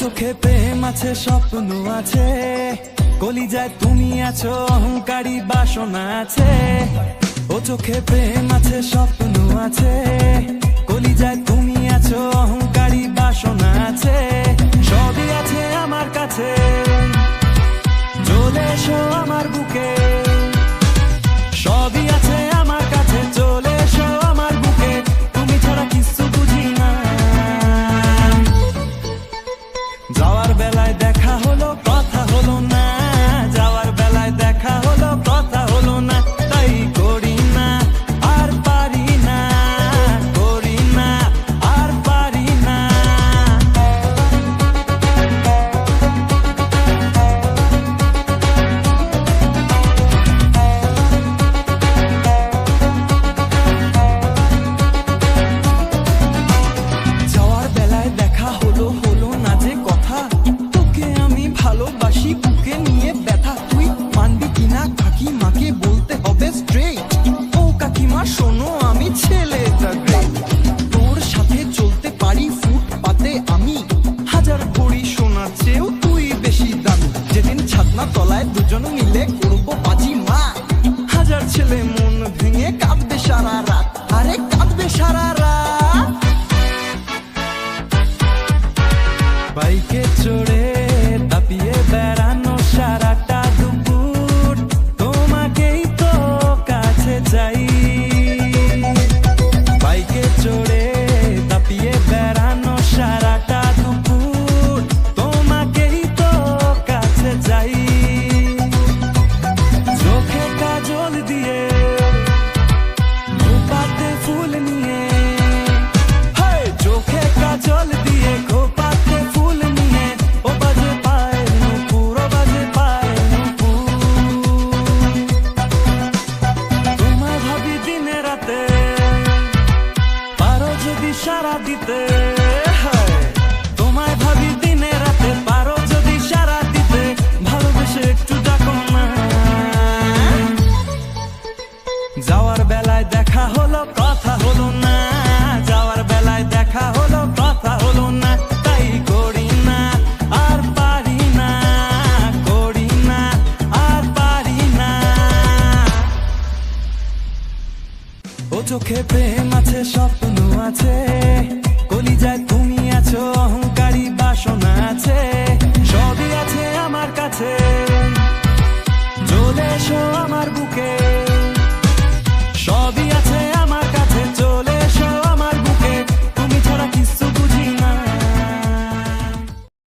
চোখে প্রেম আছে, স্বপ্ন আছে, কলিজায় তুমি আছো, অহংকারী বাসনা আছে। ও চোখে প্রেম আছে, স্বপ্ন আছে, কলিজায় তুমি আছো, অহংকারী বাসনা আছে। সবই আছে আমার কাছে, চলে এসো আমার বুকে। সবই আছে আমার কাছে, চলে এসো আমার বুকে। তুমি ছাড়া কিছু বুঝি না। যাওয়ার বেলায় দেখা হলো, কথা হলো না। যাওয়ার বেলায় দেখা হলো, কথা হলো না। তাই করি না, আর পারি না, করি না, আর পারি না। যাওয়ার বেলায় দেখা হলো, হলো না যে কথা। তোকে আমি ভালোবাসি, বুকে নিয়ে ব্যথা। তুই মানবি কিনা কাকিমাকে বলতে হবে স্ট্রেট। ও কাকিমা শোনো, আমি ছেলেটা গ্রেট। তোর সাথে চলতে পারি ফুটপাতে আমি, হাজার ভরি সোনার চেয়েও তুই বেশি দামি। যেদিন ছাদনা তলায় দুজন মিলে করবো বাজি মা, হাজার ছেলে মন ভেঙে কাঁদবে সারা রাত। আরে কাঁদবে সারা রাত। বাইকে চড়ে তাপিয়ে বেড়ানো সারাটা দুপুর, তোমাকেই তো কাছে চাই। বাইকে চড়ে তাপিয়ে বেড়ানো সারাটা দুপুর, তোমাকেই তো কাছে চাই। চোখে কাজল দিয়ে, খোপাতে ফুল নিয়ে, চোখে কাজল দিয়ে, খোপাতে ফুল নিয়ে, ও বাজে পায়ের নুপুর, ও বাজে পায়ের নুপুর। তোমায় ভাবি দিনে রাতে, পারো যদি সারা দিতে। তোমায় ভাবি দিনে রাতে, পারো যদি সারা দিতে। ভালোবেসে একটু ডাকো না। যাওয়ার বেলায় দেখা হলো, কথা হলো না। যাওয়ার বেলায় দেখা হলো, কথা হলো না। তাই করি না, আর পারি না, করি না, আর পারি না। ও চোখে প্রেম